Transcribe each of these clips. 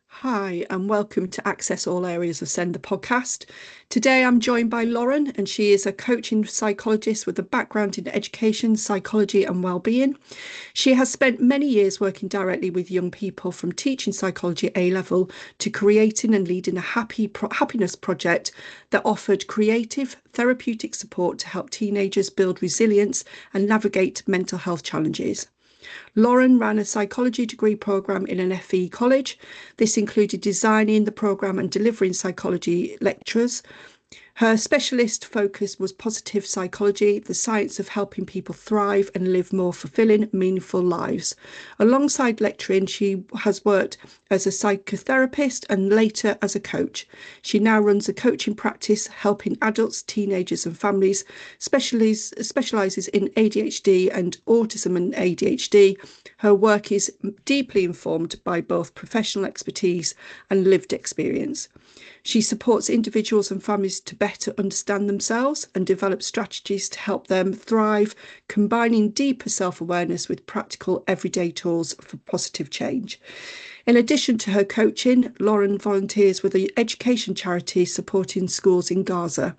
Hi, and welcome to Access All Areas of Send the podcast. Today I'm joined by Lauren, and she is a coaching psychologist with a background in education, psychology, and wellbeing. She has spent many years working directly with young people from teaching psychology at A level to creating and leading a happiness project that offered creative, therapeutic support to help teenagers build resilience and navigate mental health challenges. Lauren ran a psychology degree programme in an FE college. This included designing the programme and delivering psychology lectures. Her specialist focus was positive psychology, the science of helping people thrive and live more fulfilling, meaningful lives. Alongside lecturing, she has worked as a psychotherapist and later as a coach. She now runs a coaching practice helping adults, teenagers, and families, specialises in ADHD and autism and ADHD. Her work is deeply informed by both professional expertise and lived experience. She supports individuals and families to better understand themselves and develop strategies to help them thrive, combining deeper self-awareness with practical everyday tools for positive change. In addition to her coaching, Lauren volunteers with an education charity supporting schools in Gaza,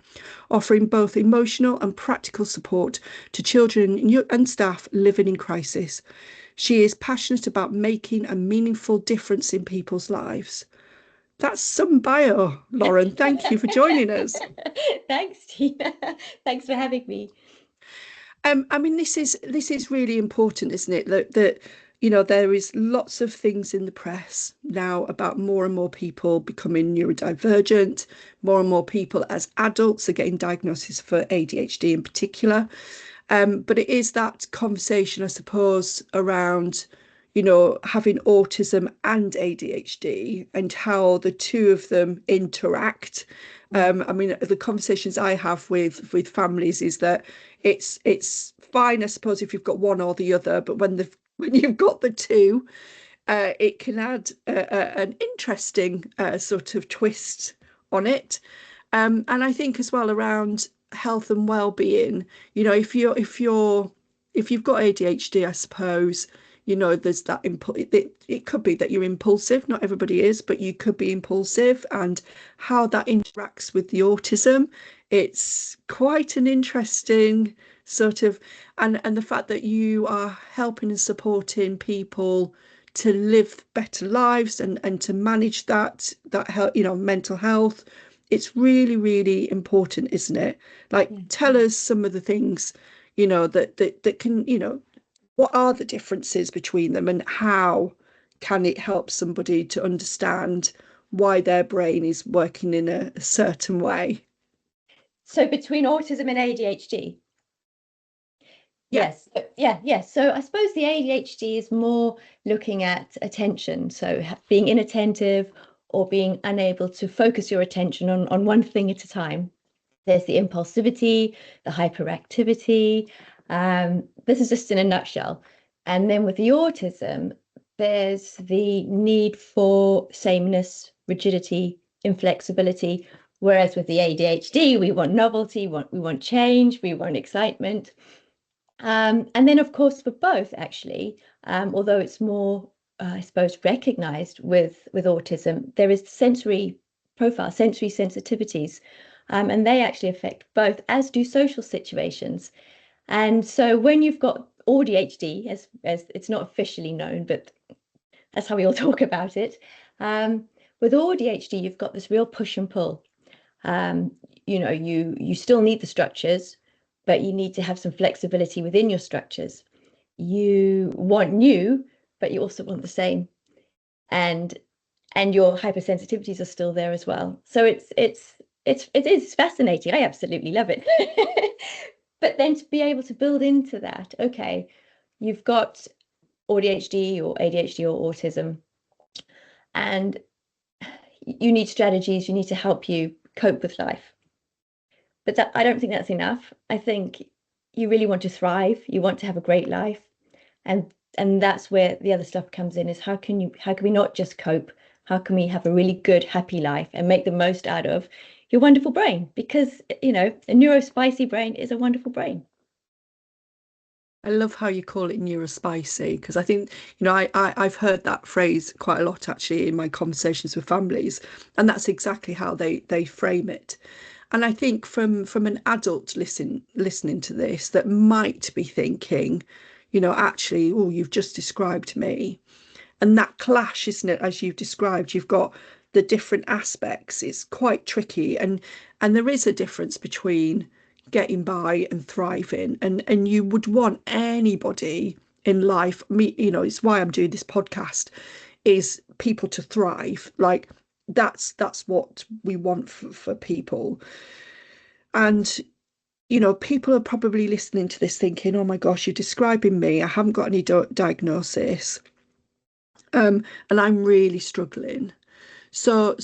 offering both emotional and practical support to children and staff living in crisis. She is passionate about making a meaningful difference in people's lives. That's some bio, Lauren. Thank you for joining us. Thanks, Tina. Thanks for having me. I mean, this is really important, isn't it? That there is lots of things in the press now about more and more people becoming neurodivergent. More and more people as adults are getting diagnoses for ADHD in particular. But it is that conversation, I suppose, around having autism and ADHD and how the two of them interact. I mean, the conversations I have with families is that it's fine, I suppose, if you've got one or the other, but when you've got the two, it can add an interesting sort of twist on it. And I think as well around health and well-being, if you've got ADHD, I suppose, there's that it could be that you're impulsive. Not everybody is, but you could be impulsive, and how that interacts with the autism, it's quite an interesting sort of, and the fact that you are helping and supporting people to live better lives and to manage that health, mental health. It's really, really important, isn't it? Like, Yeah. tell us some of the things, that can, what are the differences between them, and how can it help somebody to understand why their brain is working in a certain way? So between autism and ADHD, Yeah. yes, yes. So I suppose the ADHD is more looking at attention, so being inattentive or being unable to focus your attention on one thing at a time. There's the impulsivity, the hyperactivity. This is just in a nutshell. And then with the autism, there's the need for sameness, rigidity, inflexibility. Whereas with the ADHD, we want novelty, we want change, we want excitement. And then, of course, for both, actually, although it's more, I suppose, recognized with autism, there is sensory profile, sensory sensitivities, and they actually affect both, as do social situations. And so when you've got ADHD, as it's not officially known, but that's how we all talk about it, with ADHD, you've got this real push and pull. Um, you still need the structures, but you need to have some flexibility within your structures. You want new, but you also want the same, and your hypersensitivities are still there as well. So it is fascinating. I absolutely love it. But then to be able to build into that, okay, you've got ADHD or ADHD or autism, and you need strategies, you need to help you cope with life. But I don't think that's enough. I think you really want to thrive, you want to have a great life. And that's where the other stuff comes in, is how can we not just cope? How can we have a really good, happy life and make the most out of your wonderful brain? Because, a neurospicy brain is a wonderful brain. I love how you call it neurospicy because I think, I've heard that phrase quite a lot actually in my conversations with families, and that's exactly how they frame it. And I think from an adult listening to this that might be thinking, actually, oh, you've just described me. And that clash, isn't it, as you've described, you've got the different aspects. It's quite tricky. And there is a difference between getting by and thriving. And you would want anybody in life, me, it's why I'm doing this podcast, is people to thrive. Like that's what we want for people. And people are probably listening to this thinking, oh my gosh, you're describing me. I haven't got any diagnosis. And I'm really struggling. So,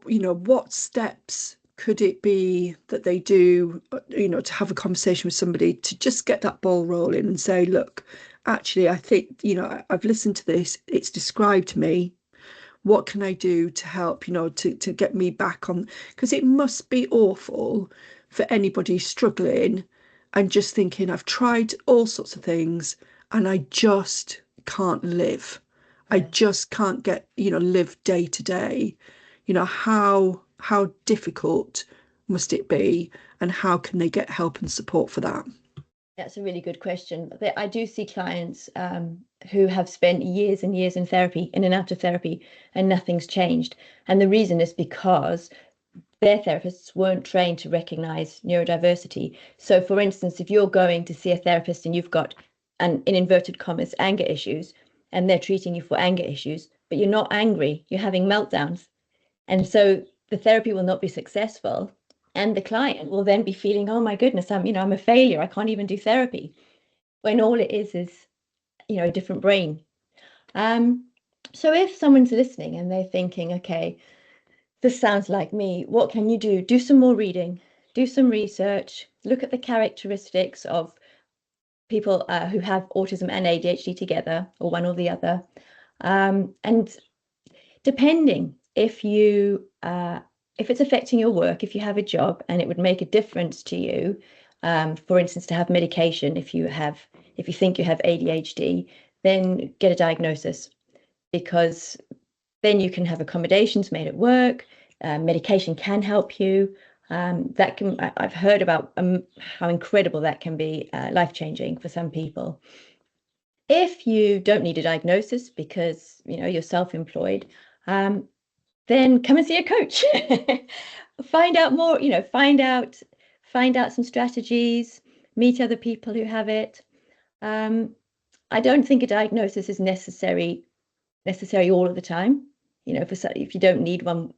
what steps could it be that they do, to have a conversation with somebody to just get that ball rolling and say, look, actually, I think, I've listened to this, it's described me. What can I do to help, to get me back on? Because it must be awful for anybody struggling and just thinking, I've tried all sorts of things and I just can't live. I Yeah. just can't get, live day to day. How difficult must it be, and how can they get help and support for that? That's a really good question. I do see clients who have spent years and years in therapy, in and out of therapy, and nothing's changed. And the reason is because their therapists weren't trained to recognize neurodiversity. So, for instance, if you're going to see a therapist and you've got in inverted commas, anger issues, and they're treating you for anger issues, but you're not angry, you're having meltdowns. And so the therapy will not be successful. And the client will then be feeling, oh my goodness, I'm a failure. I can't even do therapy. When all it is, a different brain. Um, so if someone's listening and they're thinking, okay, this sounds like me, what can you do? Do some more reading, do some research, look at the characteristics of people who have autism and ADHD together, or one or the other. And depending if it's affecting your work, if you have a job and it would make a difference to you, for instance, to have medication if you think you have ADHD, then get a diagnosis, because then you can have accommodations made at work. Medication can help you. I've heard about how incredible that can be, life-changing for some people. If you don't need a diagnosis because you're self-employed, then come and see a coach. Find out more, find out some strategies, meet other people who have it. I don't think a diagnosis is necessary all of the time. If you don't need one,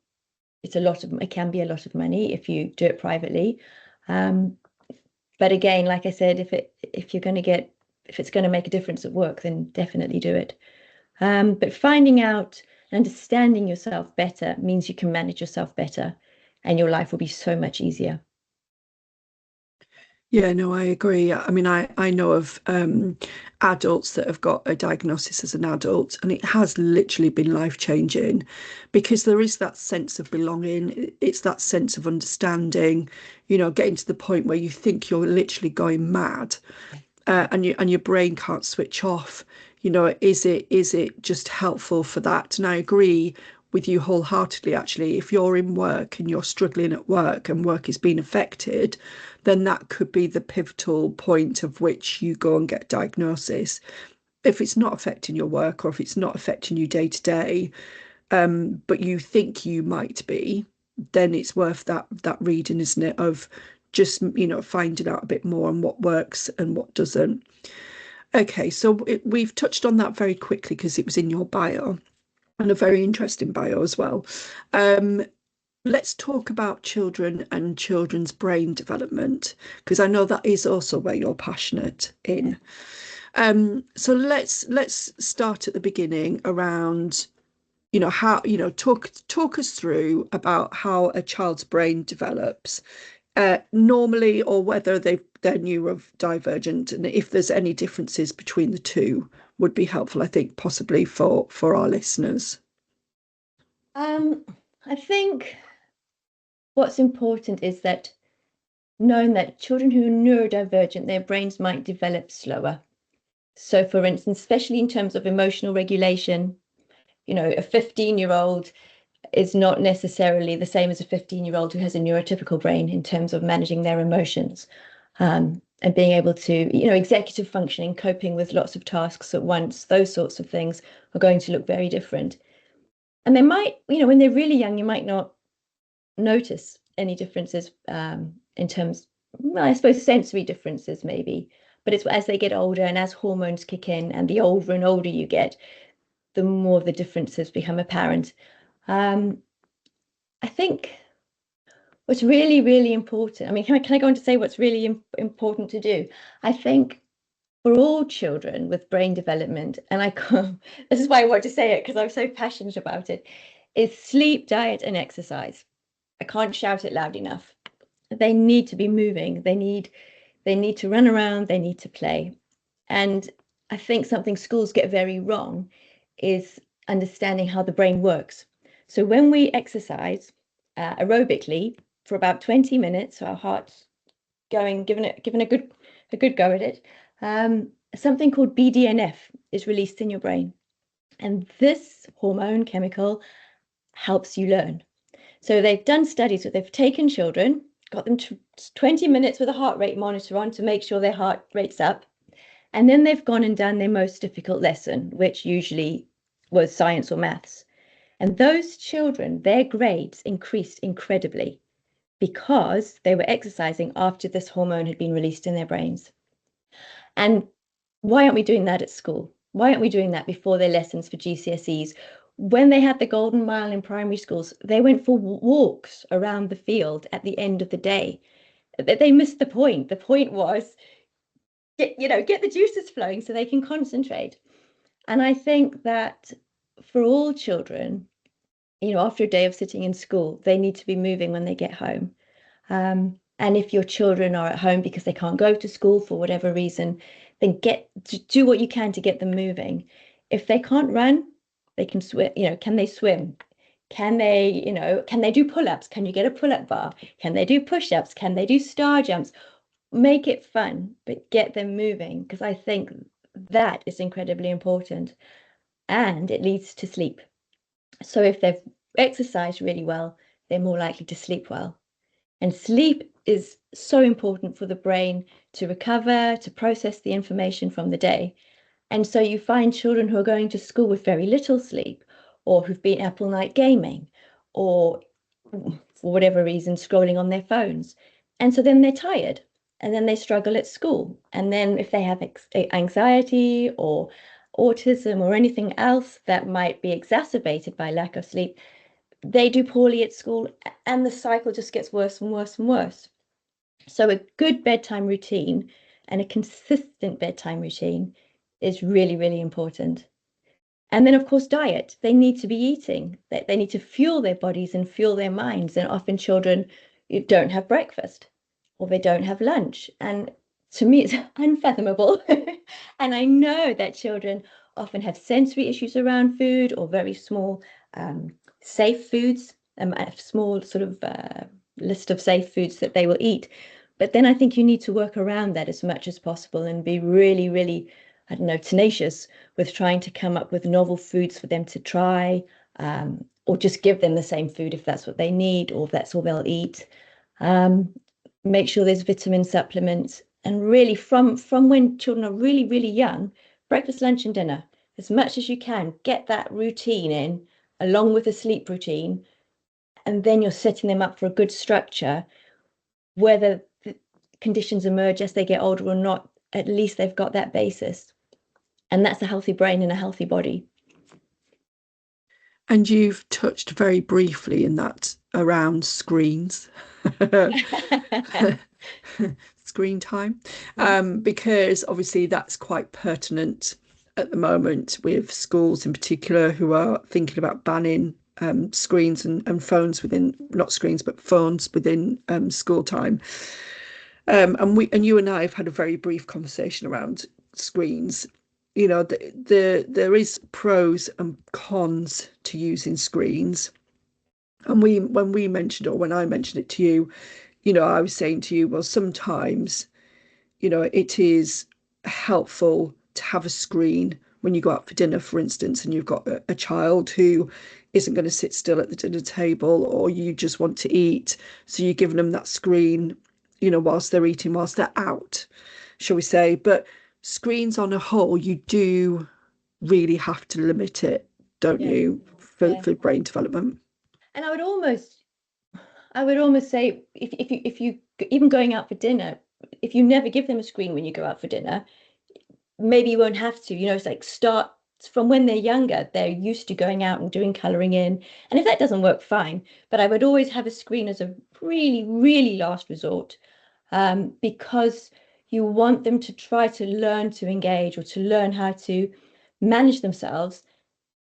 it can be a lot of money if you do it privately. But again, like I said, if it's going to make a difference at work, then definitely do it. But finding out and understanding yourself better means you can manage yourself better, and your life will be so much easier. Yeah, no, I agree. I mean, I know of adults that have got a diagnosis as an adult, and it has literally been life-changing because there is that sense of belonging. It's that sense of understanding, getting to the point where you think you're literally going mad, and your brain can't switch off. Is it just helpful for that? And I agree with you wholeheartedly, actually. If you're in work and you're struggling at work and work is being affected, then that could be the pivotal point of which you go and get diagnosis. If it's not affecting your work, or if it's not affecting you day to day, but you think you might be, then it's worth that reading, isn't it? Of just finding out a bit more on what works and what doesn't. Okay, so we've touched on that very quickly because it was in your bio, and a very interesting bio as well. Um, let's talk about children and children's brain development, because I know that is also where you're passionate in. So let's start at the beginning around, how, talk us through about how a child's brain develops, normally, or whether they're neurodivergent, and if there's any differences between the two would be helpful, I think, possibly for our listeners. I think what's important is that knowing that children who are neurodivergent, their brains might develop slower. So, for instance, especially in terms of emotional regulation, a 15-year-old is not necessarily the same as a 15-year-old who has a neurotypical brain in terms of managing their emotions, and being able to, executive functioning, coping with lots of tasks at once. Those sorts of things are going to look very different. And they might, when they're really young, you might not notice any differences in terms, well, I suppose sensory differences maybe. But it's as they get older and as hormones kick in, and the older and older you get, the more the differences become apparent. I think what's really, really important, I mean, can I go on to say what's really important to do? I think for all children with brain development, and this is why I want to say it because I'm so passionate about it, is sleep, diet, and exercise. I can't shout it loud enough. They need to be moving. They need to run around. They need to play. And I think something schools get very wrong is understanding how the brain works. So when we exercise aerobically for about 20 minutes, so our heart's going, giving a good go at it, something called BDNF is released in your brain. And this hormone chemical helps you learn. So they've done studies where they've taken children, got them to 20 minutes with a heart rate monitor on to make sure their heart rate's up. And then they've gone and done their most difficult lesson, which usually was science or maths. And those children, their grades increased incredibly because they were exercising after this hormone had been released in their brains. And why aren't we doing that at school? Why aren't we doing that before their lessons for GCSEs? When they had the golden mile in primary schools, they went for walks around the field at the end of the day. They missed the point. The point was get the juices flowing so they can concentrate. And I think that for all children, after a day of sitting in school, they need to be moving when they get home. And if your children are at home because they can't go to school for whatever reason, then do what you can to get them moving. If they can't run, they can swim. Can they swim? Can they do pull-ups? Can you get a pull-up bar? Can they do push-ups? Can they do star jumps? Make it fun, but get them moving, because I think that is incredibly important, and it leads to sleep. So if they've exercised really well, they're more likely to sleep well. And sleep is so important for the brain to recover, to process the information from the day. And so you find children who are going to school with very little sleep, or who've been up all night gaming, or for whatever reason, scrolling on their phones. And so then they're tired, and then they struggle at school. And then if they have anxiety or autism or anything else that might be exacerbated by lack of sleep, they do poorly at school, and the cycle just gets worse and worse and worse. So a good bedtime routine and a consistent bedtime routine is really, really important. And then, of course, diet. They need to be eating. They need to fuel their bodies and fuel their minds. And often children don't have breakfast or they don't have lunch. And to me, it's unfathomable. And I know that children often have sensory issues around food, or very small safe foods, a small sort of list of safe foods that they will eat. But then I think you need to work around that as much as possible and be really, really, I don't know, tenacious with trying to come up with novel foods for them to try, or just give them the same food if that's what they need, or if that's all they'll eat. Make sure there's vitamin supplements, and really from when children are really, really young, breakfast, lunch, and dinner, as much as you can, get that routine in along with a sleep routine, and then you're setting them up for a good structure. Whether the conditions emerge as they get older or not, at least they've got that basis. And that's a healthy brain and a healthy body. And you've touched very briefly in that around screens, screen time, because obviously that's quite pertinent at the moment with schools in particular who are thinking about banning screens and phones within, not screens, but phones within school time. And you and I have had a very brief conversation around screens. There is pros and cons to using screens. And when we mentioned, or when I mentioned it to you, I was saying to you, well, sometimes, it is helpful to have a screen when you go out for dinner, for instance, and you've got a child who isn't going to sit still at the dinner table, or you just want to eat, so you're giving them that screen, whilst they're eating, whilst they're out, shall we say. But screens on a whole, you do really have to limit it, don't Yeah. you, Yeah. for brain development? And I would almost say if you even going out for dinner, if you never give them a screen when you go out for dinner, maybe you won't have to. It's like start from when they're younger, they're used to going out and doing colouring in. And if that doesn't work, fine. But I would always have a screen as a really, really last resort, because you want them to try to learn to engage or to learn how to manage themselves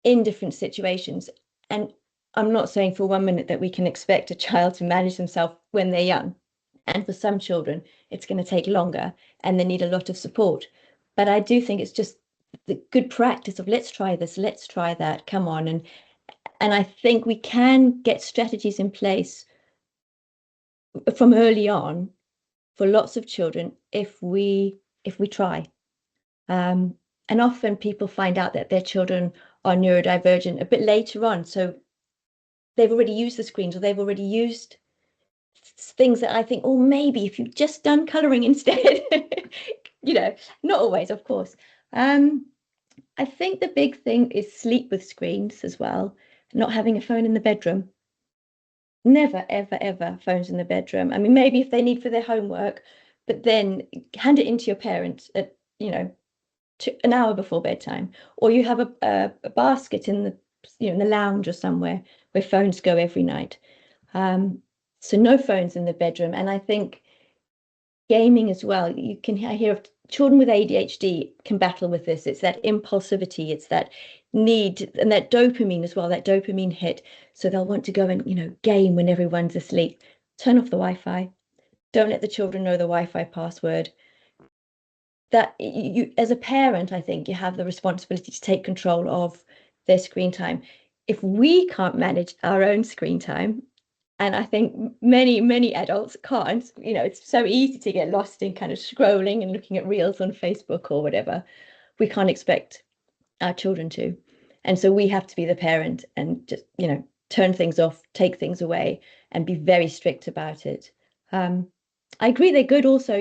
in different situations. And I'm not saying for 1 minute that we can expect a child to manage themselves when they're young. And for some children, it's going to take longer and they need a lot of support. But I do think it's just the good practice of let's try this, let's try that, come on. And I think we can get strategies in place from early on for lots of children if we try. And often people find out that their children are neurodivergent a bit later on. So they've already used the screens, or they've already used things that I think, oh, maybe if you've just done colouring instead, not always, of course. I think the big thing is sleep with screens as well, not having a phone in the bedroom. Never, ever, ever phones in the bedroom. I mean, maybe if they need for their homework, but then hand it into your parents at, an hour before bedtime, or you have a basket in the lounge or somewhere where phones go every night. So no phones in the bedroom. And I think gaming as well. I hear of children with ADHD can battle with this. It's that impulsivity, it's that need, and that dopamine as well, that dopamine hit. So they'll want to go and, game when everyone's asleep. Turn off the Wi-Fi. Don't let the children know the Wi-Fi password. That you, as a parent, I think you have the responsibility to take control of their screen time. If we can't manage our own screen time, and I think many adults can't, it's so easy to get lost in kind of scrolling and looking at reels on Facebook or whatever. We can't expect our children to. And so we have to be the parent and just, turn things off, take things away, and be very strict about it. I agree they're good also,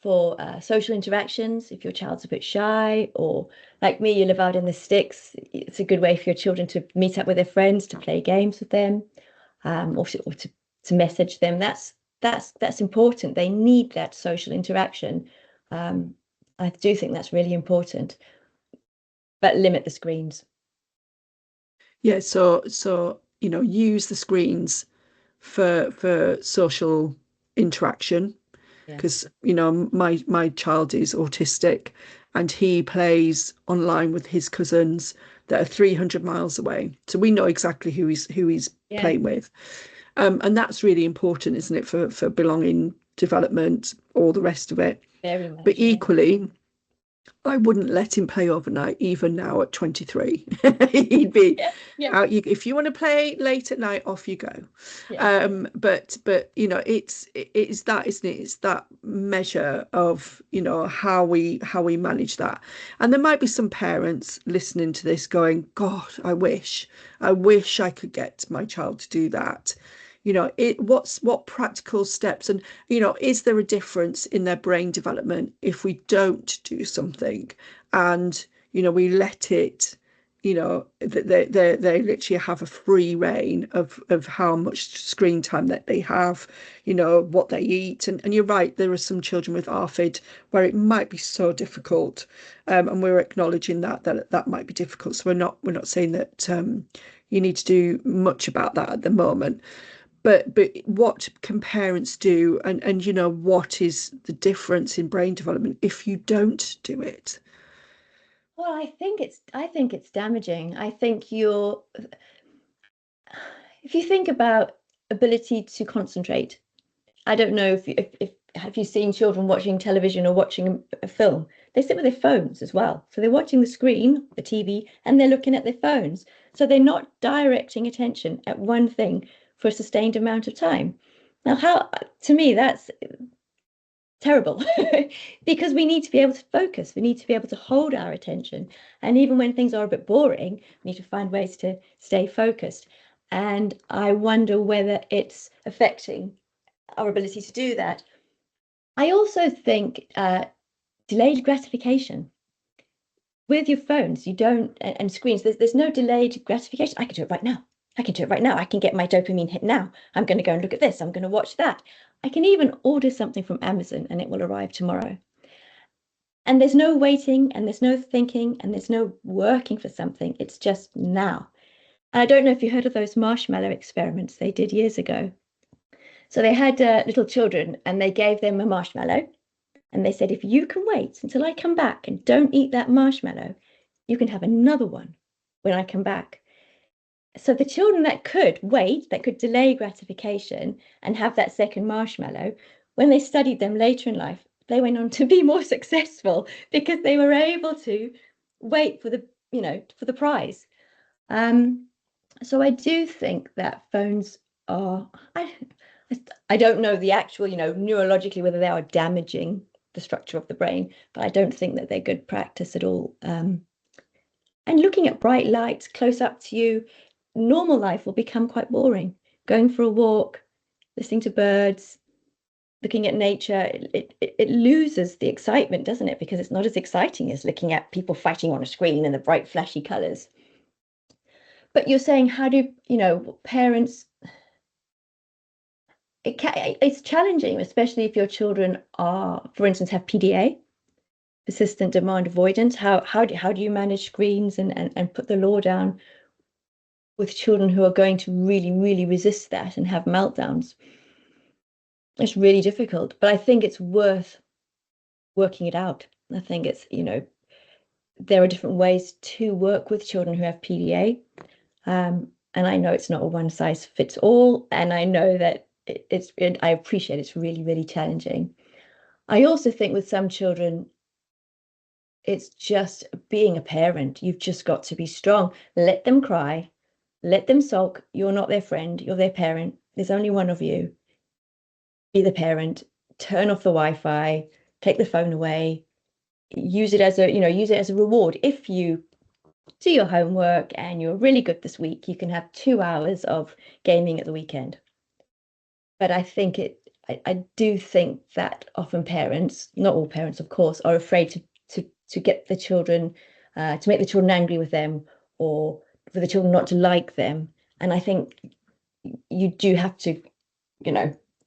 for social interactions. If your child's a bit shy, or like me, you live out in the sticks, it's a good way for your children to meet up with their friends, to play games with them, or to message them. That's important. They need that social interaction. I do think that's really important, but limit the screens. Yeah, so use the screens for social interaction, Yeah. because my child is autistic, and he plays online with his cousins that are 300 miles away, so we know exactly who he's Yeah, playing with. And that's really important, isn't it, for belonging, development, all the rest of it. very But much. Yeah. equally, I wouldn't let him play overnight, even now at 23. He'd be Yeah, yeah, out. If you want to play late at night, off you go. yeah. But it's that, isn't it? It's that measure of how we manage that. And there might be some parents listening to this going, God, I wish I could get my child to do that. What practical steps, and is there a difference in their brain development if we don't do something, and we let it, they literally have a free reign of how much screen time that they have, what they eat. And you're right, there are some children with ARFID where it might be so difficult, and we're acknowledging that might be difficult. So we're not saying that you need to do much about that at the moment. But what can parents do, and what is the difference in brain development if you don't do it? Well, I think it's damaging. I think if you think about ability to concentrate, I don't know if have you seen children watching television or watching a film? They sit with their phones as well. So they're watching the screen, the TV, and they're looking at their phones. So they're not directing attention at one thing for a sustained amount of time. Now, to me, terrible because we need to be able to focus. We need to be able to hold our attention. And even when things are a bit boring, we need to find ways to stay focused. And I wonder whether it's affecting our ability to do that. I also think delayed gratification. With your phones, you don't, and screens, there's no delayed gratification. I can do it right now. I can do it right now. I can get my dopamine hit now. I'm going to go and look at this. I'm going to watch that. I can even order something from Amazon and it will arrive tomorrow. And there's no waiting and there's no thinking and there's no working for something. It's just now. And I don't know if you heard of those marshmallow experiments they did years ago. So they had little children and they gave them a marshmallow. And they said, if you can wait until I come back and don't eat that marshmallow, you can have another one when I come back. So the children that could wait, that could delay gratification and have that second marshmallow, when they studied them later in life, they went on to be more successful because they were able to wait for the prize. So I do think that phones are, I don't know the actual, neurologically, whether they are damaging the structure of the brain, but I don't think that they're good practice at all. And looking at bright lights close up to you, normal life will become quite boring. Going for a walk, listening to birds, looking at nature, it loses the excitement, doesn't it? Because it's not as exciting as looking at people fighting on a screen and the bright flashy colors. But you're saying, how do parents, it's challenging, especially if your children are, for instance, have PDA, persistent demand avoidance. How do you manage screens and put the law down with children who are going to really, really resist that and have meltdowns? It's really difficult, but I think it's worth working it out. I think it's, there are different ways to work with children who have PDA. And I know it's not a one size fits all. And I know that I appreciate it's really, really challenging. I also think with some children, it's just being a parent. You've just got to be strong. Let them cry. Let them sulk. You're not their friend. You're their parent. There's only one of you. Be the parent. Turn off the Wi-Fi. Take the phone away. Use it as a reward. If you do your homework and you're really good this week, you can have 2 hours of gaming at the weekend. But I think I do think that often parents, not all parents, of course, are afraid to get the children, to make the children angry with them or for the children not to like them. And I think you do have to,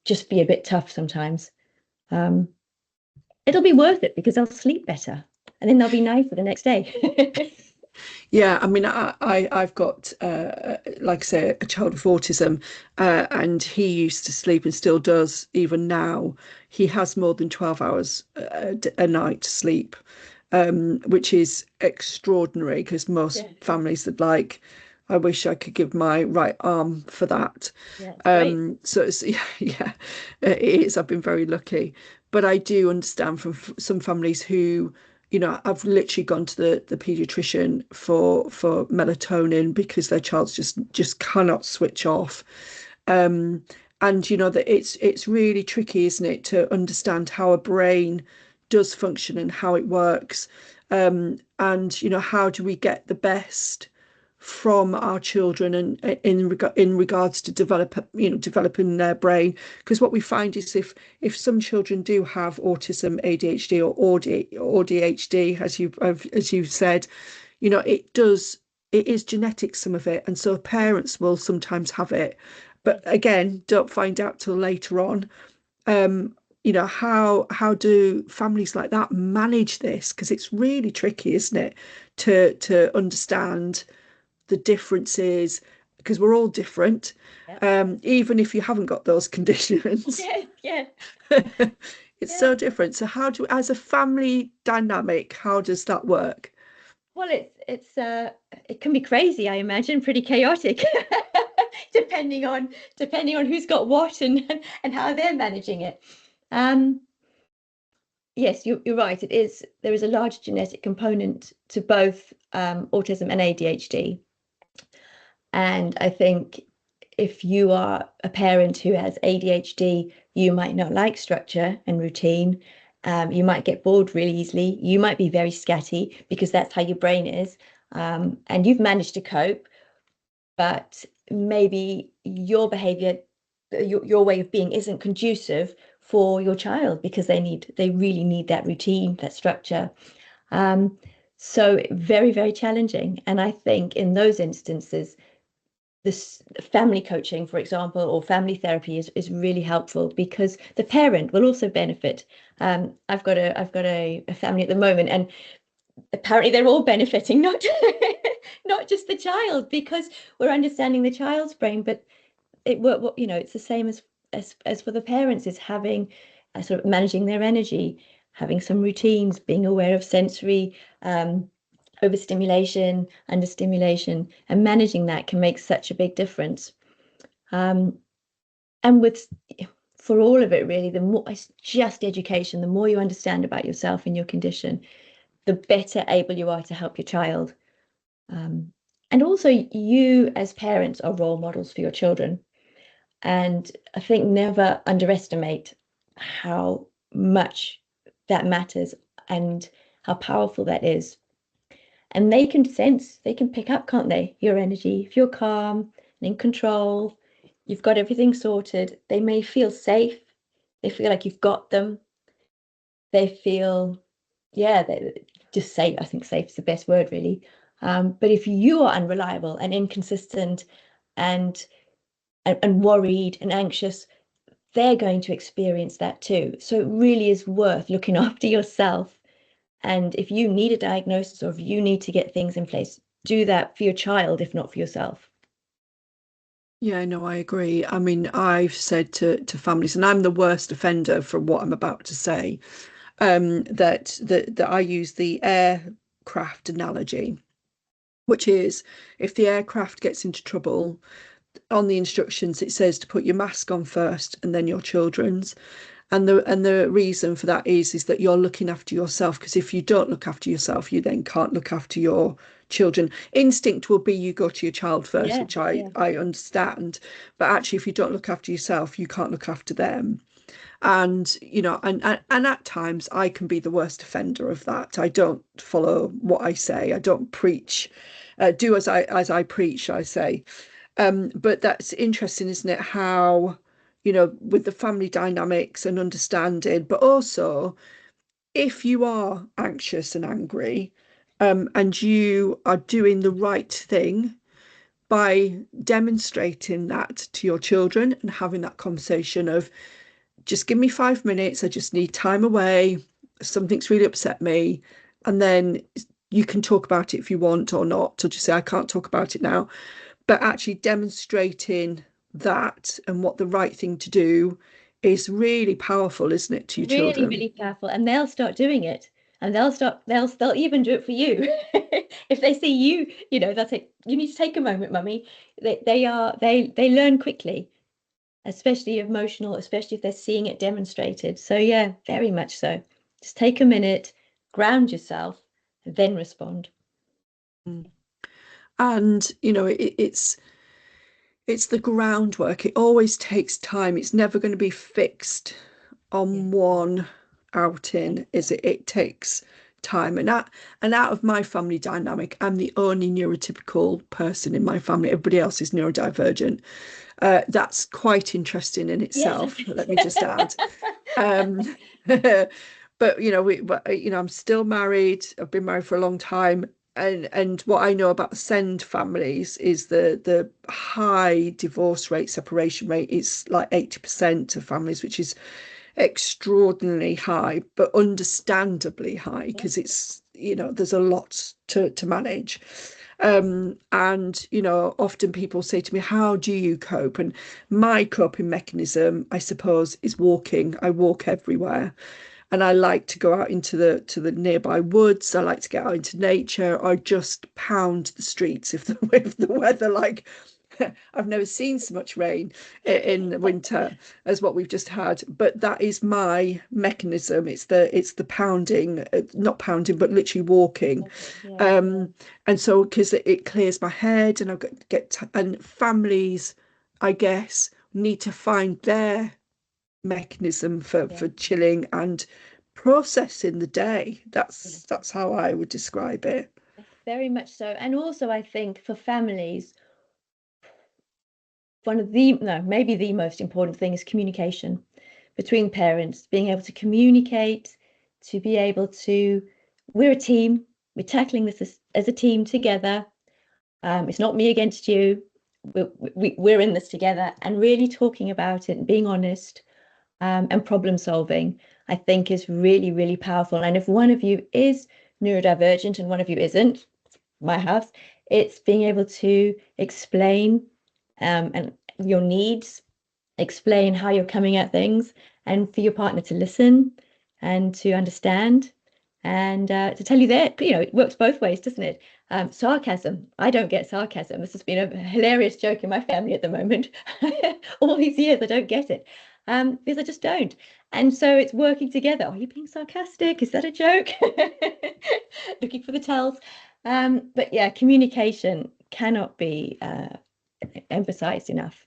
just be a bit tough sometimes. It'll be worth it because they'll sleep better and then they'll be nicer the next day. Yeah, I mean, I've got, like I say, a child with autism, and he used to sleep and still does, even now. He has more than 12 hours a night sleep, which is extraordinary because most families would like, I wish I could give my right arm for that. Yeah, great. So it's, yeah, it is. I've been very lucky. But I do understand from some families who, I've literally gone to the pediatrician for melatonin because their child's just cannot switch off. And that it's really tricky, isn't it, to understand how a brain does function and how it works. And how do we get the best from our children and in regards to developing their brain, because what we find is if some children do have autism, ADHD or ADHD, as you've said, it is genetic, some of it, and so parents will sometimes have it, but again don't find out till later on. How do families like that manage this, because it's really tricky, isn't it, to understand the differences, because we're all different. Even if you haven't got those conditions. Yeah. It's so different. So as a family dynamic, how does that work? Well, it can be crazy, I imagine, pretty chaotic, depending on who's got what and how they're managing it. Yes, you're right. There is a large genetic component to both autism and ADHD. And I think if you are a parent who has ADHD, you might not like structure and routine. You might get bored really easily. You might be very scatty because that's how your brain is. And you've managed to cope, but maybe your behavior, your way of being isn't conducive for your child because they really need that routine, that structure. So very, very challenging. And I think in those instances, this family coaching, for example, or family therapy is really helpful because the parent will also benefit. I've got a family at the moment, and apparently they're all benefiting, not not just the child, because we're understanding the child's brain, but it's the same as for the parents, is having sort of managing their energy, having some routines, being aware of sensory overstimulation, understimulation, and managing that can make such a big difference. And for all of it, really, the more it's just education, the more you understand about yourself and your condition, the better able you are to help your child. And also, you as parents are role models for your children. And I think never underestimate how much that matters and how powerful that is. And they can sense, they can pick up, can't they? Your energy. If you're calm and in control, you've got everything sorted, they may feel safe. They feel like you've got them. They feel, yeah, they just safe. I think safe is the best word, really. But if you are unreliable and inconsistent and worried and anxious, they're going to experience that too. So it really is worth looking after yourself. And if you need a diagnosis or if you need to get things in place, do that for your child, if not for yourself. Yeah, no, I agree. I mean, I've said to families, and I'm the worst offender for what I'm about to say, that I use the aircraft analogy, which is if the aircraft gets into trouble, on the instructions it says to put your mask on first and then your children's. And the reason for that is that you're looking after yourself, because if you don't look after yourself, you then can't look after your children. Instinct will be you go to your child first, Yeah, which I yeah. I understand. But actually, if you don't look after yourself, you can't look after them. And at times I can be the worst offender of that. I don't follow what I say. I don't preach, do as I preach, I say. But that's interesting, isn't it? How, with the family dynamics and understanding, but also if you are anxious and angry, and you are doing the right thing by demonstrating that to your children and having that conversation of just give me 5 minutes, I just need time away, something's really upset me, and then you can talk about it if you want or not, or just say I can't talk about it now, but actually demonstrating that and what the right thing to do is really powerful, isn't it, to your Really, children? really powerful. And they'll start doing it. And they'll even do it for you. If they see you, they'll say, you need to take a moment, mummy. They learn quickly, especially emotional, especially if they're seeing it demonstrated. So yeah, very much so. Just take a minute, ground yourself, and then respond. And it's the groundwork. It always takes time. It's never going to be fixed Yeah. on one outing, is it? It takes time. And out of my family dynamic, I'm the only neurotypical person in my family. Everybody else is neurodivergent. That's quite interesting in Yes. itself, let me just add. Um, but I'm still married. I've been married for a long time, and what I know about the Send families is the high divorce rate, separation rate is like 80% of families, which is extraordinarily high, but understandably high because it's there's a lot to manage. And often people say to me, how do you cope? And my coping mechanism, I suppose, is walking. I walk everywhere, and I like to go out into the nearby woods. I like to get out into nature, or just pound the streets if the weather, like, I've never seen so much rain in winter as what we've just had. But that is my mechanism. It's the pounding, not pounding, but literally walking. Yeah. And so because it clears my head, and I get and families I guess, need to find their mechanism for chilling and processing the day. That's how I would describe it. Very much so. And also, I think for families, one of the, no, maybe the most important thing is communication between parents, being able to communicate, to be able to, we're a team, we're tackling this as a team together. It's not me against you. We're in this together, and really talking about it and being honest, and problem solving, I think is really, really powerful. And if one of you is neurodivergent and one of you isn't, my house, it's being able to explain and your needs, explain how you're coming at things, and for your partner to listen and to understand and to tell you that, you know, it works both ways, doesn't it? Sarcasm. I don't get sarcasm. This has been a hilarious joke in my family at the moment. All these years, I don't get it because I just don't. And so it's working together. Are you being sarcastic? Is that a joke? Looking for the tells. But yeah, communication cannot be emphasized enough.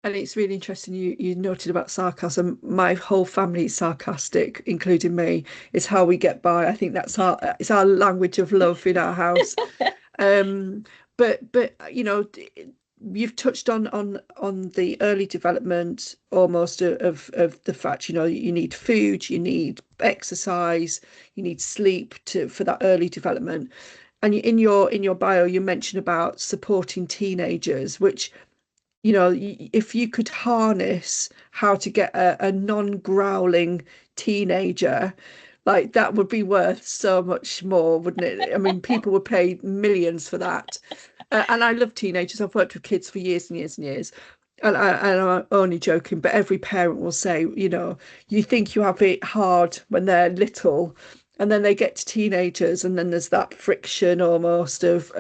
And it's really interesting you noted about sarcasm. My whole family is sarcastic, including me. It's how we get by. I think that's it's our language of love in our house. Um, but you know, you've touched on the early development almost of the fact, you know, you need food, you need exercise, you need sleep for that early development. And in your bio, you mentioned about supporting teenagers, which, you know, if you could harness how to get a non-growling teenager, like that would be worth so much more, wouldn't it? I mean, people would pay millions for that. And I love teenagers. I've worked with kids for years and years and years. And I'm only joking, but every parent will say, you know, you think you have it hard when they're little, and then they get to teenagers, and then there's that friction almost of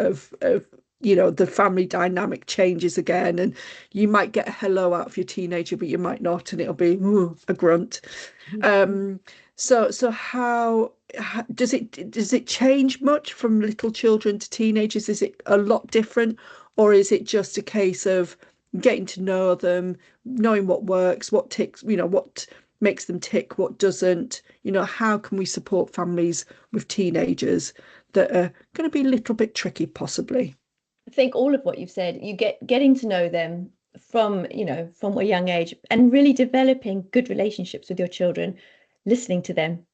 you know, the family dynamic changes again, and you might get a hello out of your teenager, but you might not, and it'll be a grunt. Um, so how does it change much from little children to teenagers? Is it a lot different, or is it just a case of getting to know them, knowing what works, what ticks, you know, what makes them tick, what doesn't? You know, how can we support families with teenagers that are going to be a little bit tricky, possibly? I think all of what you've said, you getting to know them from, you know, from a young age and really developing good relationships with your children, listening to them.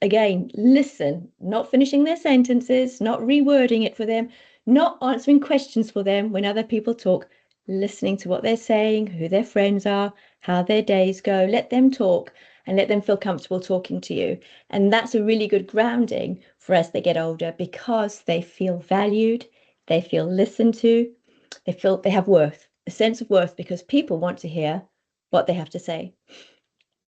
Again, listen, not finishing their sentences, not rewording it for them, not answering questions for them when other people talk, listening to what they're saying, who their friends are, how their days go. Let them talk and let them feel comfortable talking to you. And that's a really good grounding for as they get older because they feel valued, they feel listened to, they feel they have worth, a sense of worth, because people want to hear what they have to say.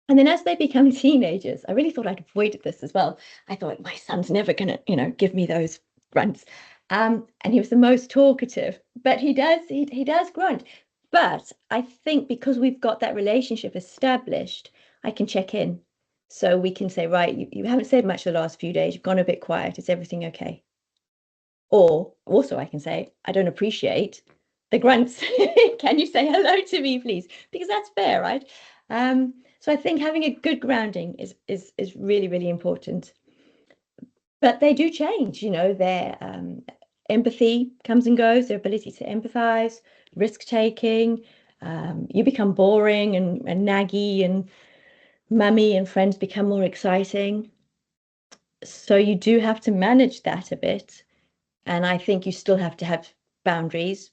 And then as they become teenagers, I really thought I'd avoided this as well. I thought my son's never going to, you know, give me those grunts. And he was the most talkative, but he does grunt. But I think because we've got that relationship established, I can check in. So we can say, right, you haven't said much the last few days. You've gone a bit quiet. Is everything okay? Or also I can say, I don't appreciate the grunts. Can you say hello to me, please? Because that's fair, right? So I think having a good grounding is really, really important. But they do change, you know, their empathy comes and goes, their ability to empathize, risk taking. You become boring and naggy, and mummy and friends become more exciting. So you do have to manage that a bit. And I think you still have to have boundaries,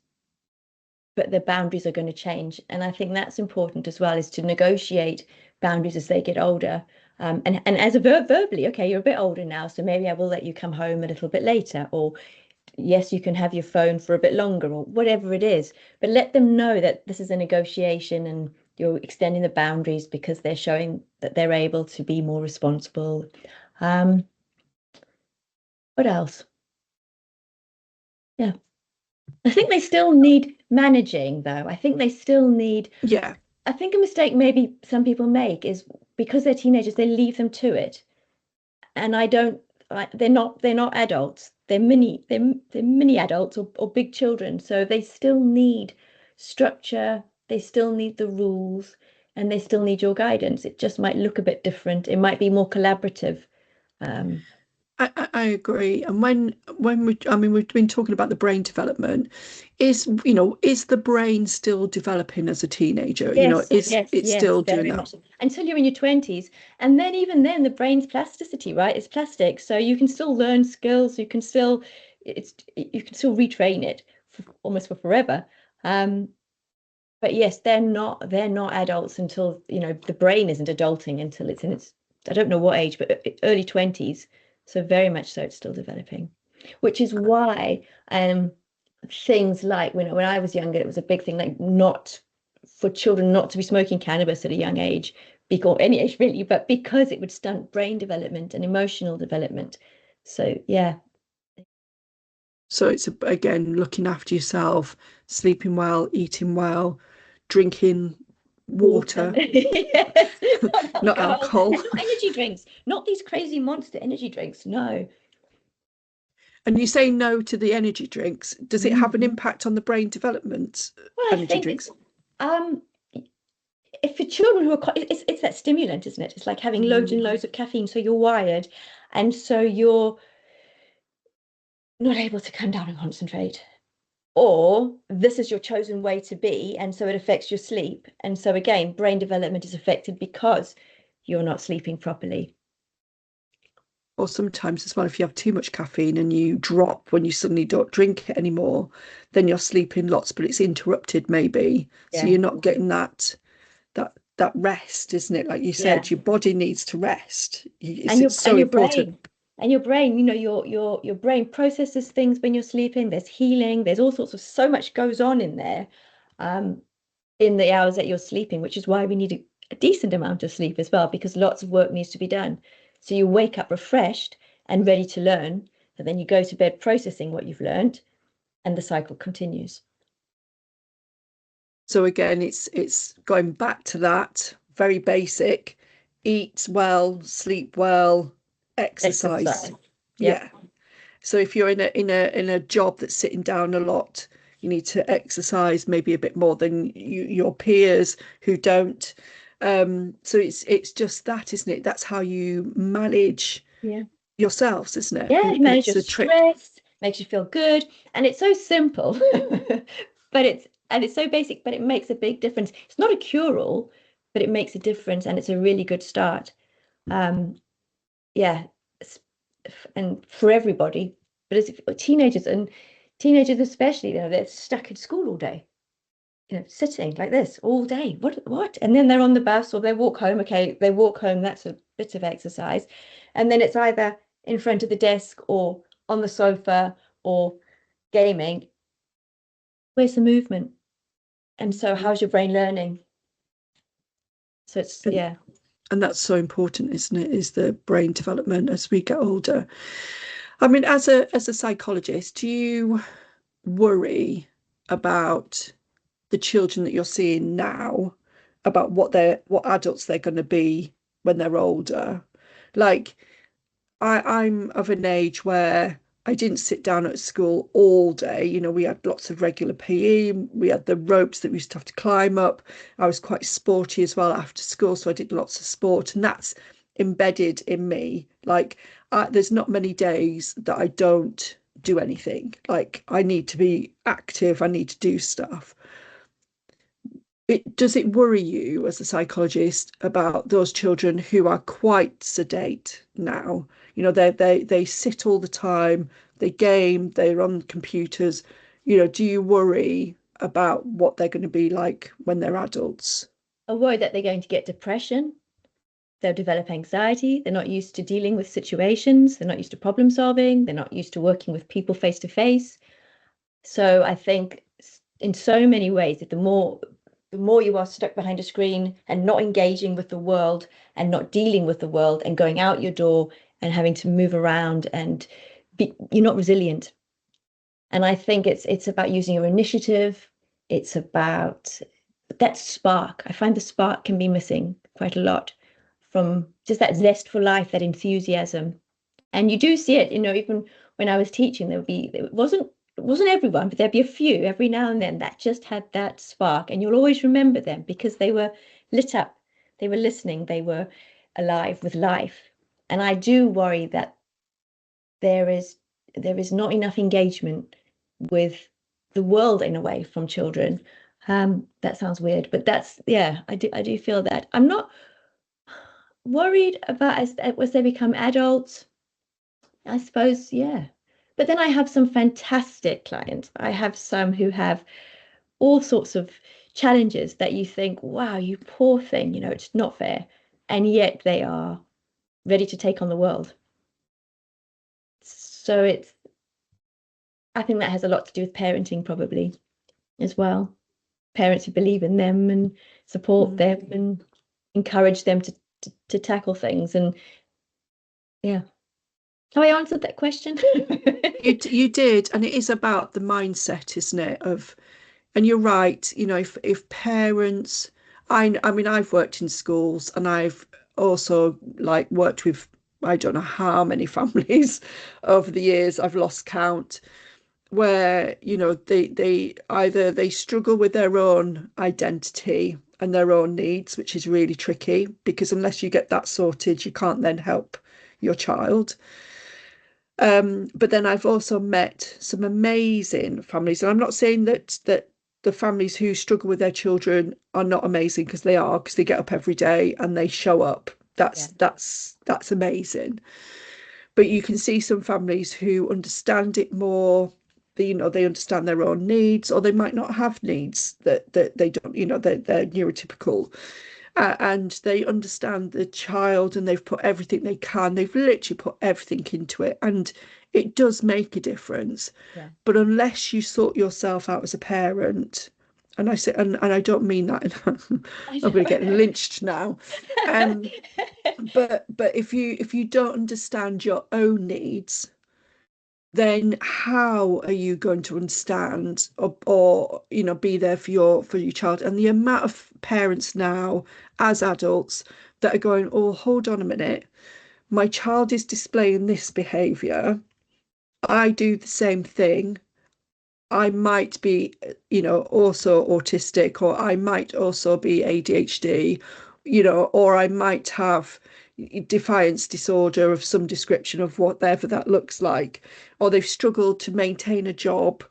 but the boundaries are going to change. And I think that's important as well, is to negotiate boundaries as they get older. And as a verbally, okay, you're a bit older now, so maybe I will let you come home a little bit later, or yes, you can have your phone for a bit longer, or whatever it is. But let them know that this is a negotiation and you're extending the boundaries because they're showing that they're able to be more responsible. Um, what else? Yeah. I think they still need managing, though. I think they still need, Yeah. I think a mistake maybe some people make is because they're teenagers, they leave them to it. And I don't, they're not adults. They're mini adults or big children. So they still need structure, they still need the rules, and they still need your guidance. It just might look a bit different. It might be more collaborative. I agree. And we've been talking about the brain development. Is the brain still developing as a teenager? Yes, Is yes, it yes, still doing very that? much. Until you're in your 20s. And then even then, the brain's plasticity, right? It's plastic. So you can still learn skills, you can still retrain it for, almost for forever. Um, but yes, they're not adults until, the brain isn't adulting until it's in its, I don't know what age, but early 20s. So very much so it's still developing. Which is why things like when I was younger, it was a big thing, like not for children not to be smoking cannabis at a young age, or any age really, but because it would stunt brain development and emotional development. So yeah. So it's again looking after yourself, sleeping well, eating well, drinking Water. water, Yes, not not alcohol alcohol. and not energy drinks, not these crazy monster energy drinks. No. And you say no to the energy drinks. Does it have an Mhm. impact on the brain development, Well, I energy think it's drinks? um if for children who are it's that stimulant, isn't it? It's like having loads and Mm. loads of caffeine, so you're wired, and so you're not able to come down and concentrate. Or this is your chosen way to be, and so it affects your sleep. And so again, brain development is affected because you're not sleeping properly. Or sometimes as well, if you have too much caffeine and you drop when you suddenly don't drink it anymore, then you're sleeping lots, but it's interrupted maybe. So Yeah. you're not getting that rest, isn't it? Like you Yeah. said, your body needs to rest. And It's so your important. brain. And your brain, your brain processes things when you're sleeping. There's healing, there's all sorts of so much goes on in there, um, in the hours that you're sleeping, which is why we need a decent amount of sleep as well, because lots of work needs to be done. So you wake up refreshed and ready to learn, and then you go to bed processing what you've learned, and the cycle continues. So again, it's going back to that very basic: eat well, sleep well, exercise. Exercise. Yep. Yeah. So if you're in a job that's sitting down a lot, you need to exercise maybe a bit more than your peers who don't. So it's just that, isn't it? That's how you manage Yeah. yourselves, isn't it? Yeah, it And manages it's your a trick. stress, makes you feel good, and it's so simple, but it's so basic, but it makes a big difference. It's not a cure-all, but it makes a difference, and it's a really good start. Um, yeah, and for everybody, but as teenagers especially, they're stuck in school all day, sitting like this all day. What? And then they're on the bus or they walk home. Okay, they walk home, that's a bit of exercise. And then it's either in front of the desk or on the sofa or gaming. Where's the movement? And so how's your brain learning? So it's, And yeah. and that's so important, isn't it? Is the brain development as we get older. I mean, as a psychologist, do you worry about the children that you're seeing now, about what adults they're going to be when they're older? Like I'm of an age where I didn't sit down at school all day. We had lots of regular PE. We had the ropes that we used to have to climb up. I was quite sporty as well after school, so I did lots of sport, and that's embedded in me. Like, there's not many days that I don't do anything. Like, I need to be active, I need to do stuff. Does it worry you as a psychologist about those children who are quite sedate now? They sit all the time, they game, they're on computers. Do you worry about what they're going to be like when they're adults? I worry that they're going to get depression. They'll develop anxiety. They're not used to dealing with situations. They're not used to problem solving. They're not used to working with people face to face. So I think in so many ways that the more you are stuck behind a screen and not engaging with the world and not dealing with the world and going out your door and having to move around and you're not resilient. And I think it's about using your initiative. It's about that spark. I find the spark can be missing quite a lot from just that zest for life, that enthusiasm. And you do see it, even when I was teaching, it wasn't it wasn't everyone, but there'd be a few every now and then that just had that spark, and you'll always remember them because they were lit up, they were listening, they were alive with life. And I do worry that there is not enough engagement with the world in a way from children. That sounds weird, but that's, yeah, I do feel that. I'm not worried about as they become adults, I suppose, yeah. But then I have some fantastic clients. I have some who have all sorts of challenges that you think, wow, you poor thing, it's not fair. And yet they are ready to take on the world. So I think that has a lot to do with parenting probably as well. Parents who believe in them and support them and encourage them to tackle things. And yeah. Have I answered that question? You did, and it is about the mindset, isn't it? And you're right, if parents, I mean, I've worked in schools, and I've also like worked with, I don't know how many families over the years, I've lost count, where, they either they struggle with their own identity and their own needs, which is really tricky, because unless you get that sorted, you can't then help your child. But then I've also met some amazing families, and I'm not saying that the families who struggle with their children are not amazing, because they are, because they get up every day and they show up. Yeah. That's amazing. But you can see some families who understand it more. They understand their own needs, or they might not have needs, that they don't, they're neurotypical, and they understand the child, and they've put everything they can. They've literally put everything into it, and it does make a difference. Yeah. But unless you sort yourself out as a parent, and I say, and I don't mean that, I'm going to get lynched now. But if you don't understand your own needs, then how are you going to understand, or be there for your child? And the amount of parents now as adults that are going, oh, hold on a minute, my child is displaying this behavior, I do the same thing, I might be, also autistic, or I might also be ADHD, or I might have defiance disorder of some description of whatever that looks like, or they've struggled to maintain a job,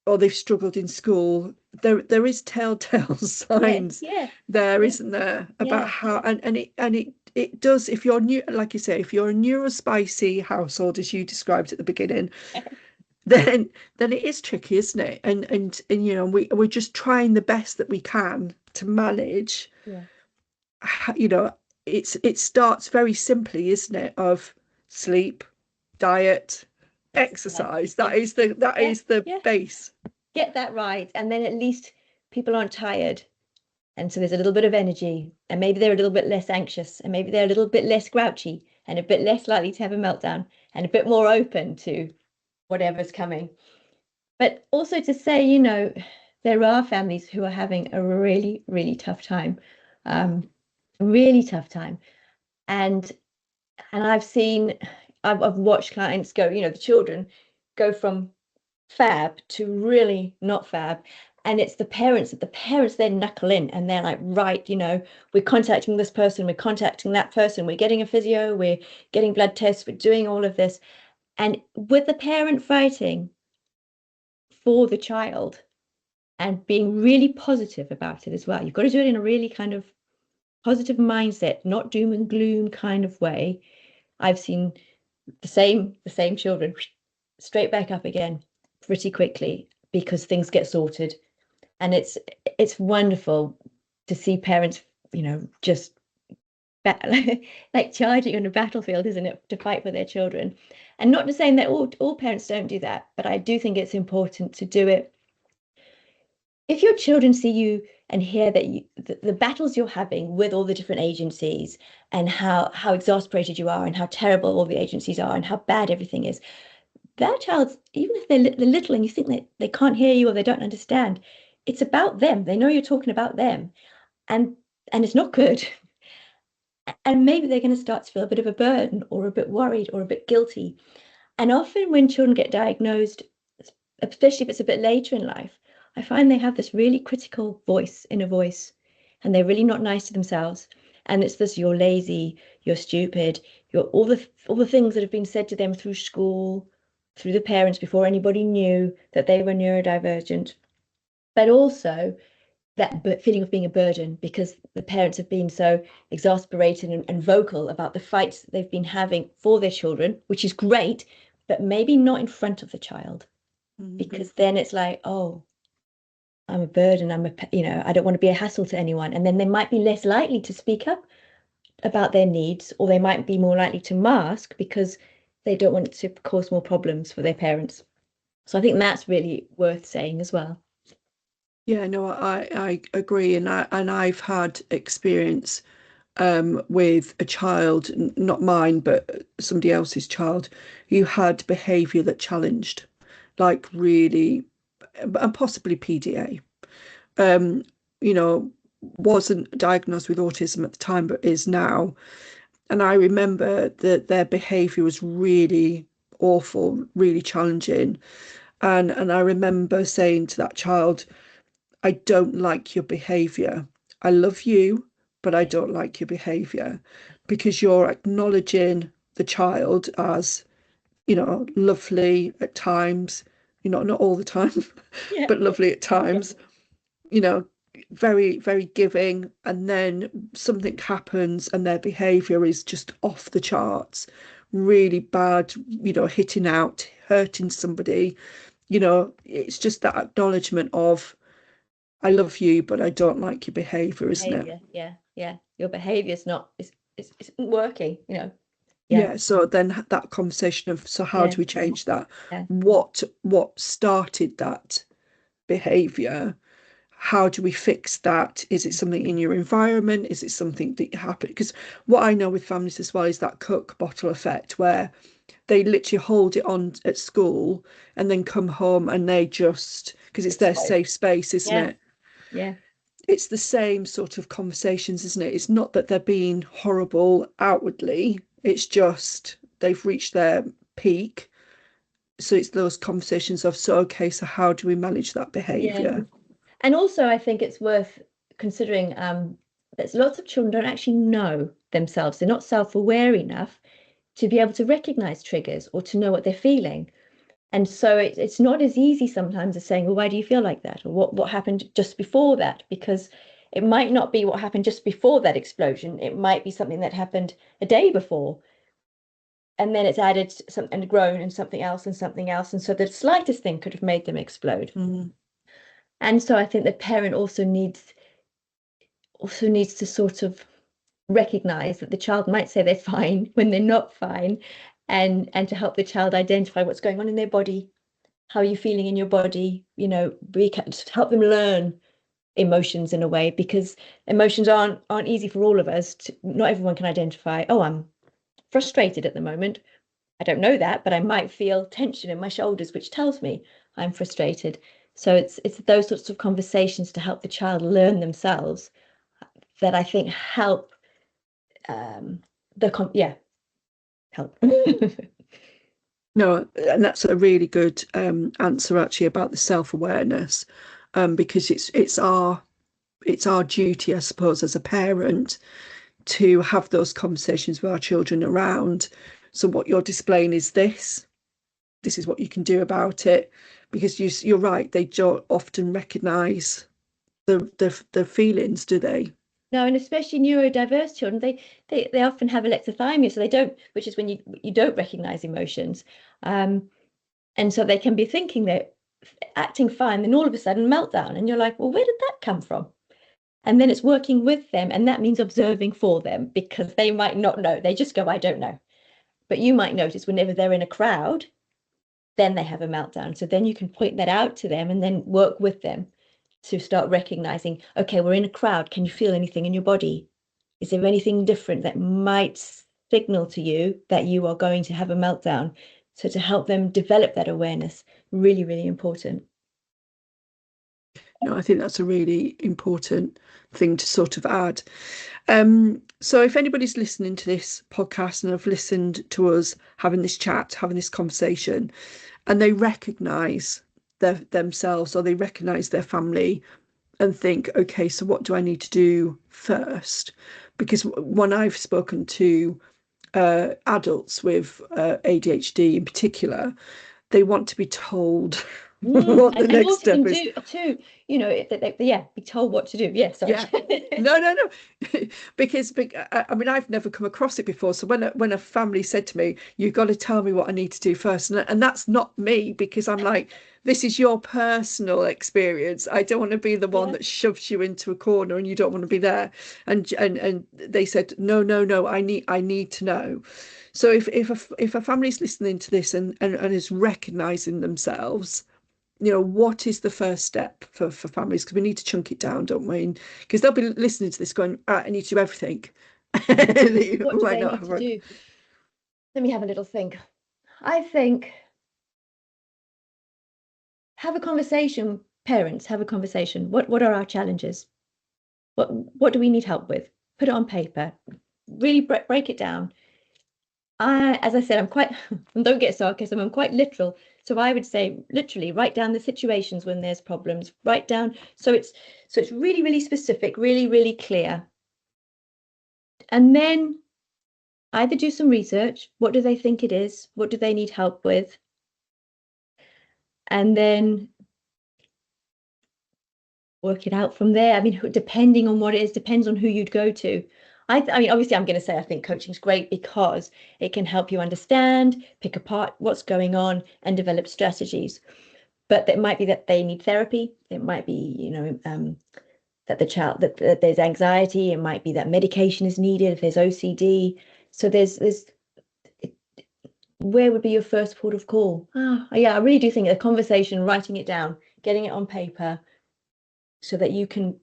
or they've struggled in school. There is telltale signs Yeah. there, Yeah. isn't there, about Yeah. how, and it does, if you're new, like you say, if you're a neurospicy household, as you described at the beginning, then it is tricky, isn't it? And we're just trying the best that we can to manage. Yeah. You know, it starts very simply, isn't it? Of sleep, diet, Exercise. exercise. Yeah. That Yeah. is the Yeah. base. Get that right. And then at least people aren't tired. And so there's a little bit of energy, and maybe they're a little bit less anxious, and maybe they're a little bit less grouchy, and a bit less likely to have a meltdown, and a bit more open to whatever's coming. But also to say, there are families who are having a really, really tough time, really tough time. And I've watched clients go, the children go from fab to really not fab. And it's the parents then knuckle in, and they're like, right, we're contacting this person, we're contacting that person, we're getting a physio, we're getting blood tests, we're doing all of this. And with the parent fighting for the child and being really positive about it as well, you've got to do it in a really kind of positive mindset, not doom and gloom kind of way. I've seen the same children straight back up again pretty quickly because things get sorted. And it's wonderful to see parents, just like charging on a battlefield, isn't it, to fight for their children. And not to saying that all parents don't do that, but I do think it's important to do it. If your children see you and hear that the battles you're having with all the different agencies, and how exasperated you are, and how terrible all the agencies are, and how bad everything is, that child's, even if they're little and you think that they can't hear you or they don't understand, it's about them. They know you're talking about them, and it's not good. And maybe they're going to start to feel a bit of a burden, or a bit worried, or a bit guilty. And often when children get diagnosed especially if it's a bit later in life, I find they have this really critical inner voice, and they're really not nice to themselves. And it's this, you're lazy, you're stupid, you're all the things that have been said to them through school, through the parents before anybody knew that they were neurodivergent. But also that feeling of being a burden because the parents have been so exasperated and vocal about the fights that they've been having for their children, which is great, but maybe not in front of the child, because then it's like, oh, I'm a burden. I don't want to be a hassle to anyone. And then they might be less likely to speak up about their needs, or they might be more likely to mask because they don't want it to cause more problems for their parents. So I think that's really worth saying as well. Yeah, no, I agree, and I've had experience with a child, not mine, but somebody else's child, who had behaviour that challenged, like really, and possibly PDA. Um, you know, wasn't diagnosed with autism at the time, but is now. And I remember that their behaviour was really awful, really challenging. And I remember saying to that child, I don't like your behavior. I love you, but I don't like your behavior, because you're acknowledging the child as, lovely at times, not all the time, Yeah. but lovely at Yeah. times, you know, very, very giving. And then something happens and their behavior is just off the charts, really bad, hitting out, hurting somebody. It's just that acknowledgement of, I love you, but I don't like your behavior, isn't it? Behavior. Yeah. Yeah. Your behavior's not, it's isn't working. Yeah. Yeah. So then that conversation of, so how Yeah. do we change that? Yeah. What started that behavior? How do we fix that? Is it something in your environment? Is it something that happened? Because what I know with families as well is that Coke bottle effect, where they literally hold it on at school and then come home and they just, because it's their safe space, isn't Yeah. it? Yeah. It's the same sort of conversations, isn't it? It's not that they're being horrible outwardly, it's just they've reached their peak. So it's those conversations of, so okay, so how do we manage that Yeah. behavior? And also, I think it's worth considering that lots of children don't actually know themselves. They're not self-aware enough to be able to recognize triggers or to know what they're feeling. And so it's not as easy sometimes as saying, well, why do you feel like that? Or what happened just before that? Because it might not be what happened just before that explosion. It might be something that happened a day before. And then it's added some and grown and something else and something else. And so the slightest thing could have made them explode. Mm. And so I think the parent also needs to sort of recognize that the child might say they're fine when they're not fine, and to help the child identify what's going on in their body. How are you feeling in your body? We can help them learn emotions in a way, because emotions aren't easy for all of us. Not everyone can identify, oh, I'm frustrated at the moment. I don't know that, but I might feel tension in my shoulders, which tells me I'm frustrated. So it's those sorts of conversations to help the child learn themselves that I think help help. No, and that's a really good answer actually about the self-awareness, because it's our duty, I suppose, as a parent, to have those conversations with our children around. So what you're displaying is this. This is what you can do about it, because you're right. They don't often recognise the feelings, do they? No, and especially neurodiverse children, they often have alexithymia, so they don't, which is when you don't recognize emotions. And so they can be thinking they're acting fine, then all of a sudden meltdown, and you're like, well, where did that come from? And then it's working with them, and that means observing for them, because they might not know. They just go, I don't know. But you might notice whenever they're in a crowd, then they have a meltdown. So then you can point that out to them and then work with them to start recognizing, okay, we're in a crowd. Can you feel anything in your body? Is there anything different that might signal to you that you are going to have a meltdown? So to help them develop that awareness, really, really important. I think that's a really important thing to sort of add. So if anybody's listening to this podcast and have listened to us having this chat, having this conversation, and they recognise themselves, or they recognize their family and think, okay, so what do I need to do first? Because when I've spoken to adults with ADHD in particular, they want to be told what the And next also step can is. do too, yeah, be told what to do. Yeah, sorry. Yeah. No. Because I mean, I've never come across it before. So when a family said to me, "You've got to tell me what I need to do first," and that's not me, because I'm like, this is your personal experience. I don't want to be the one Yeah. that shoves you into a corner and you don't want to be there. And they said, no, I need to know. So if a family's listening to this and is recognizing themselves, what is the first step for families? Because we need to chunk it down, don't we? Because they'll be listening to this going, I need to do everything. What do Might they not need have to do? Let me have a little think. I think have a conversation, parents, have a conversation. What are our challenges? What do we need help with? Put it on paper. Really break it down. As I said, I'm quite, and don't get sarcasm, I'm quite literal. So I would say literally write down the situations when there's problems, write down so it's really, really specific, really, really clear. And then either do some research, what do they think it is? What do they need help with? And then work it out from there. I mean, depending on what it is, depends on who you'd go to. I mean, obviously, I'm going to say I think coaching is great because it can help you understand, pick apart what's going on, and develop strategies. But it might be that they need therapy. It might be, that the child that there's anxiety. It might be that medication is needed if there's OCD. So there's where would be your first port of call? Yeah, I really do think a conversation, writing it down, getting it on paper, so that you can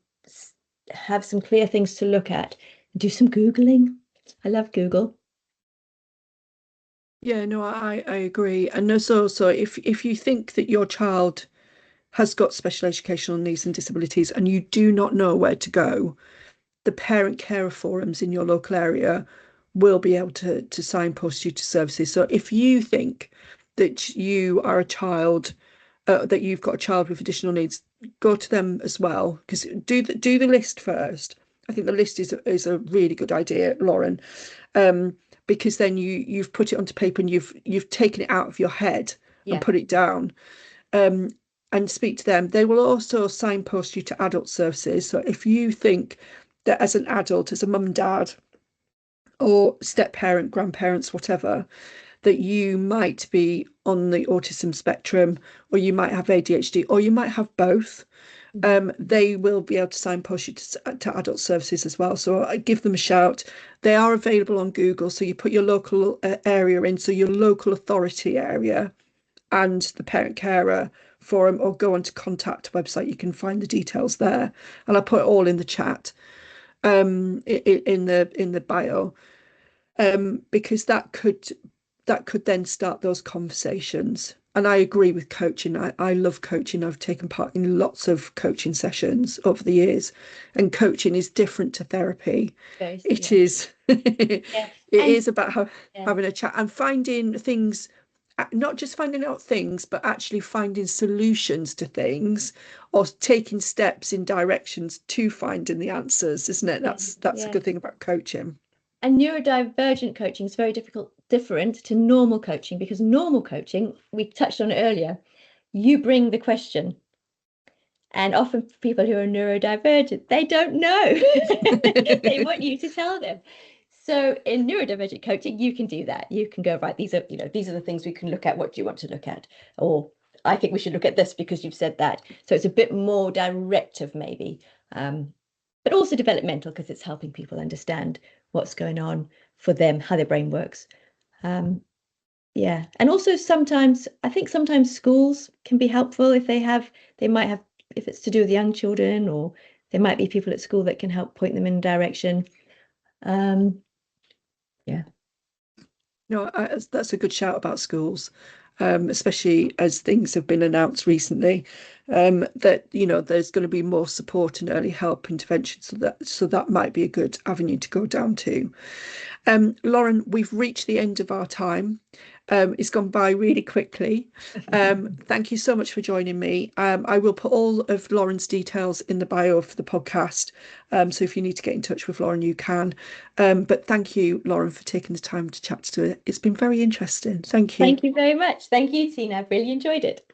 have some clear things to look at. Do some Googling. I love Google. Yeah, no, I agree. And there's also, if you think that your child has got special educational needs and disabilities and you do not know where to go, the parent carer forums in your local area will be able to signpost you to services. So if you think that you are a child, that you've got a child with additional needs, go to them as well. Because do the list first. I think the list is a really good idea, Lauren, because then you've put it onto paper and you've taken it out of your head and Yeah. put it down. Um, and speak to them. They will also signpost you to adult services. So if you think that as an adult, as a mum and dad, or step parent, grandparents, whatever, that you might be on the autism spectrum, or you might have ADHD, or you might have both, they will be able to signpost you to adult services as well. So I give them a shout. They are available on Google. So you put your local area in, so your local authority area and the parent carer forum, or go onto contact website. You can find the details there, and I'll put it all in the chat, in the bio, because that could then start those conversations. And I agree with coaching. I love coaching. I've taken part in lots of coaching sessions over the years, and coaching is different to therapy. It Yeah. is it Yeah. And is about yeah. having a chat and finding things, not just finding out things, but actually finding solutions to things, or taking steps in directions to finding the answers, isn't it? Yeah. That's a Yeah. good thing about coaching. And neurodivergent coaching is very different to normal coaching, because normal coaching, we touched on it earlier, you bring the question. And often people who are neurodivergent, they don't know. They want you to tell them. So in neurodivergent coaching, you can do that. You can go, right, these are the things we can look at. What do you want to look at? Or I think we should look at this because you've said that. So it's a bit more directive maybe, but also developmental, because it's helping people understand what's going on for them, how their brain works. Yeah. And also I think sometimes schools can be helpful if they might have, if it's to do with young children, or there might be people at school that can help point them in a direction. Yeah. No, that's a good shout about schools, especially as things have been announced recently, that there's going to be more support and early help intervention, so that might be a good avenue to go down to. Lauren, we've reached the end of our time. It's gone by really quickly. Thank you so much for joining me. I will put all of Lauren's details in the bio of the podcast. So if you need to get in touch with Lauren, you can. But thank you, Lauren, for taking the time to chat to it. It's been very interesting. Thank you. Thank you very much. Thank you, Tina. I've really enjoyed it.